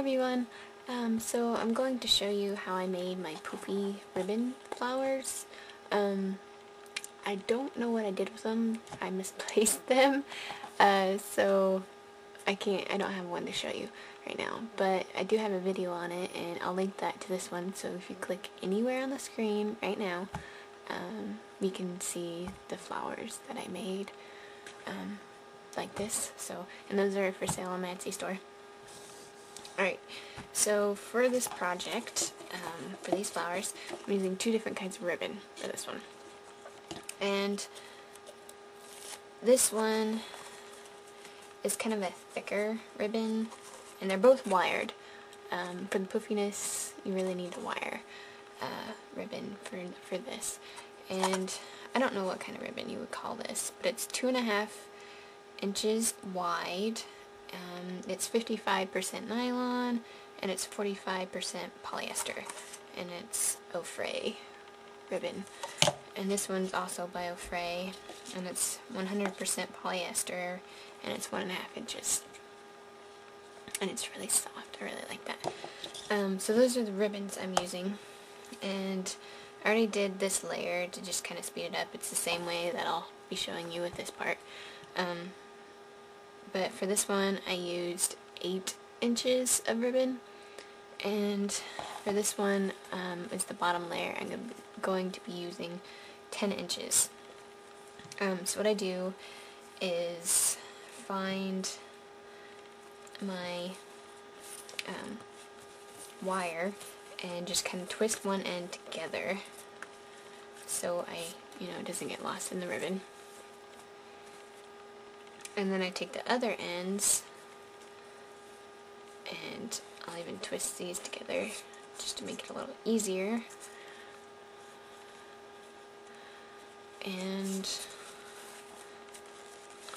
everyone. So I'm going to show you how I made my Poofy ribbon flowers. I don't know what I did with them. I misplaced them. So I don't have one to show you right now. But I do have a video on it, and I'll link that to this one. So if you click anywhere on the screen right now, you can see the flowers that I made. Like this. And those are for sale on my Etsy store. Alright, so for this project, for these flowers, I'm using two different kinds of ribbon for this one. And this one is kind of a thicker ribbon, and they're both wired. For the poofiness, you really need the wire ribbon for this. And I don't know what kind of ribbon you would call this, but it's 2.5 inches wide. It's 55% nylon, and it's 45% polyester, and it's Ofray ribbon. And this one's also by Ofray, and it's 100% polyester, and it's 1.5 inches. And it's really soft. I really like that. So those are the ribbons I'm using, and I already did this layer to just kind of speed it up. It's the same way that I'll be showing you with this part. But for this one, I used 8 inches of ribbon, and for this one, is the bottom layer, I'm going to be using 10 inches. So what I do is find my wire and just kind of twist one end together so it doesn't get lost in the ribbon. And then I take the other ends, and I'll even twist these together just to make it a little easier. And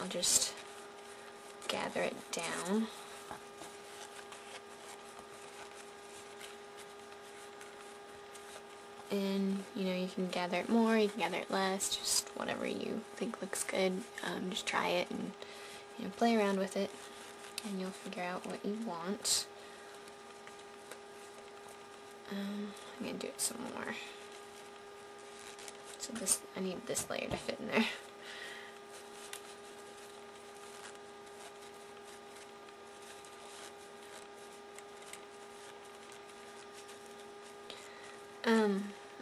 I'll just gather it down. And you can gather it more, you can gather it less, just whatever you think looks good. Just try it and play around with it, and you'll figure out what you want. I'm gonna do it some more. So I need this layer to fit in there.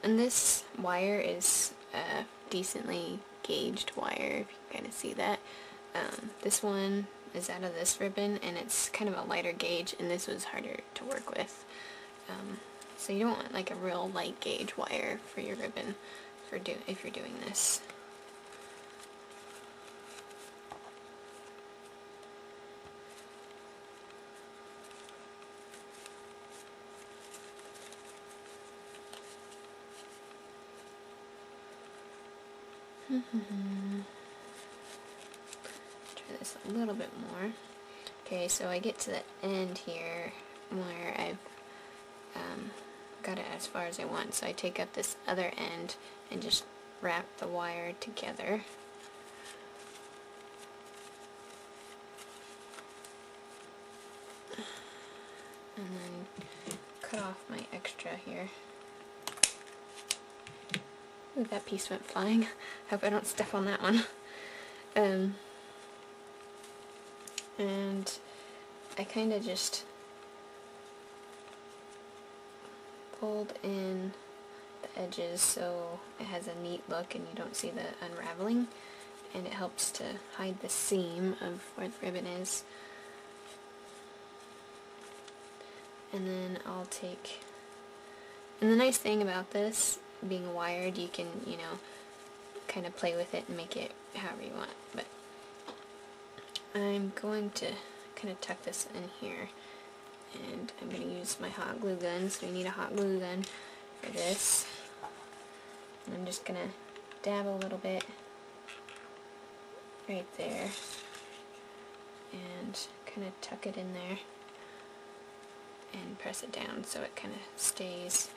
And this wire is a decently gauged wire, if you can kind of see that. This one is out of this ribbon, and it's kind of a lighter gauge, and this was harder to work with. So you don't want like a real light gauge wire for your ribbon if you're doing this. Try this a little bit more. Okay, so I get to the end here where I've got it as far as I want. So I take up this other end and just wrap the wire together. And then cut off my extra here. Ooh, that piece went flying. Hope I don't step on that one. And I kind of just pulled in the edges so it has a neat look and you don't see the unraveling, and it helps to hide the seam of where the ribbon is. And then I'll take, and the nice thing about this being wired, you can, kind of play with it and make it however you want. But I'm going to kind of tuck this in here, and I'm going to use my hot glue gun, so we need a hot glue gun for this. And I'm just going to dab a little bit right there, and kind of tuck it in there, and press it down so it kind of stays.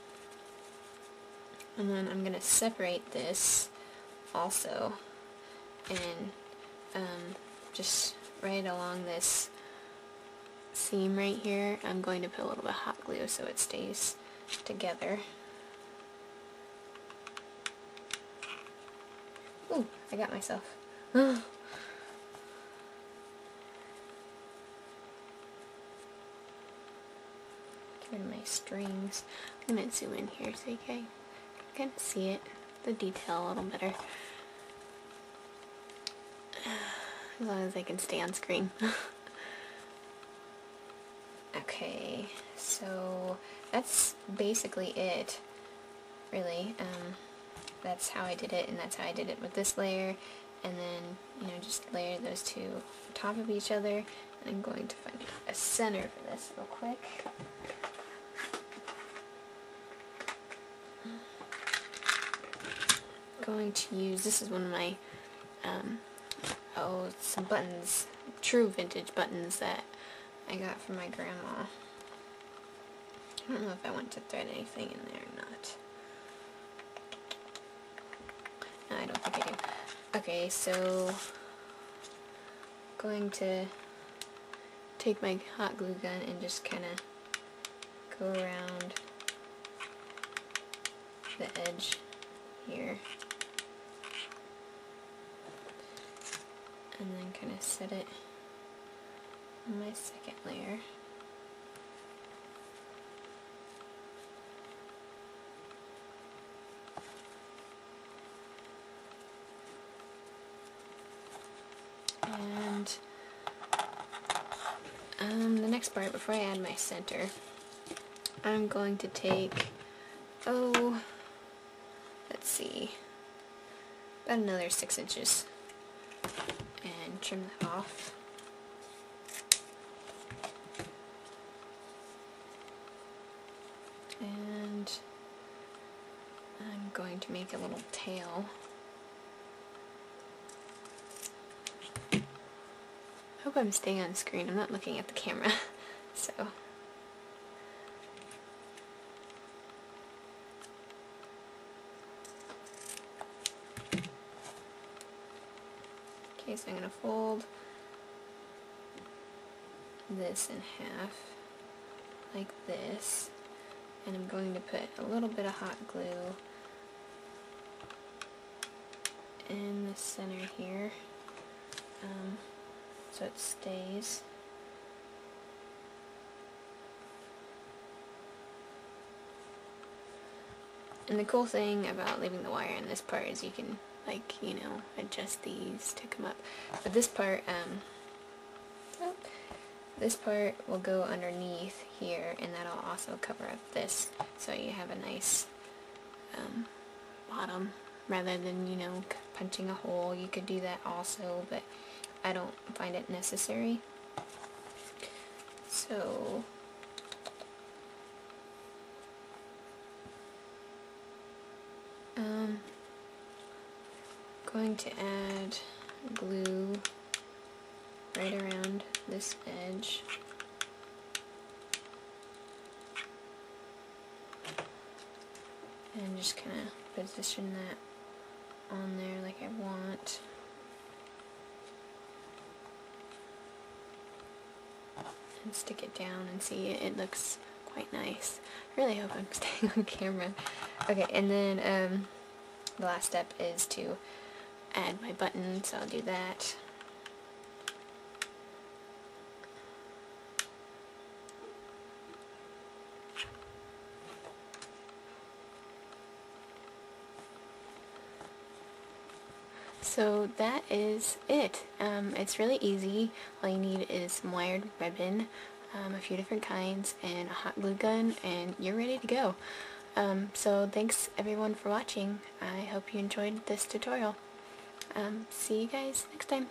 And then I'm going to separate this also, and just right along this seam right here, I'm going to put a little bit of hot glue so it stays together. Ooh, I got myself. Get rid of my strings. I'm going to zoom in here so you can kind of see it, the detail a little better. As long as I can stay on screen. Okay, so that's basically it, really. That's how I did it, and that's how I did it with this layer, and then, you know, just layer those two on top of each other, and I'm going to find a center for this real quick. Going to use, this is one of my, some buttons, true vintage buttons that I got from my grandma. I don't know if I want to thread anything in there or not. No, I don't think I do. Okay, so going to take my hot glue gun and just kind of go around the edge here. And then kind of set it on my second layer. And the next part, before I add my center, I'm going to take, let's see, about another 6 inches. And trim that off. And I'm going to make a little tail. I hope I'm staying on screen. I'm not looking at the camera, so. Okay, so I'm going to fold this in half, like this, and I'm going to put a little bit of hot glue in the center here, so it stays. And the cool thing about leaving the wire in this part is you can, like, you know, adjust these to come up. But this part, this part will go underneath here, and that'll also cover up this, so you have a nice bottom, rather than, you know, punching a hole. You could do that also, but I don't find it necessary. So going to add glue right around this edge. And just kind of position that on there like I want. And stick it down and see it looks quite nice. I really hope I'm staying on camera. Okay, and then the last step is to add my button, so I'll do that. So that is it. It's really easy. All you need is some wired ribbon, a few different kinds, and a hot glue gun, and you're ready to go. So thanks everyone for watching. I hope you enjoyed this tutorial. See you guys next time.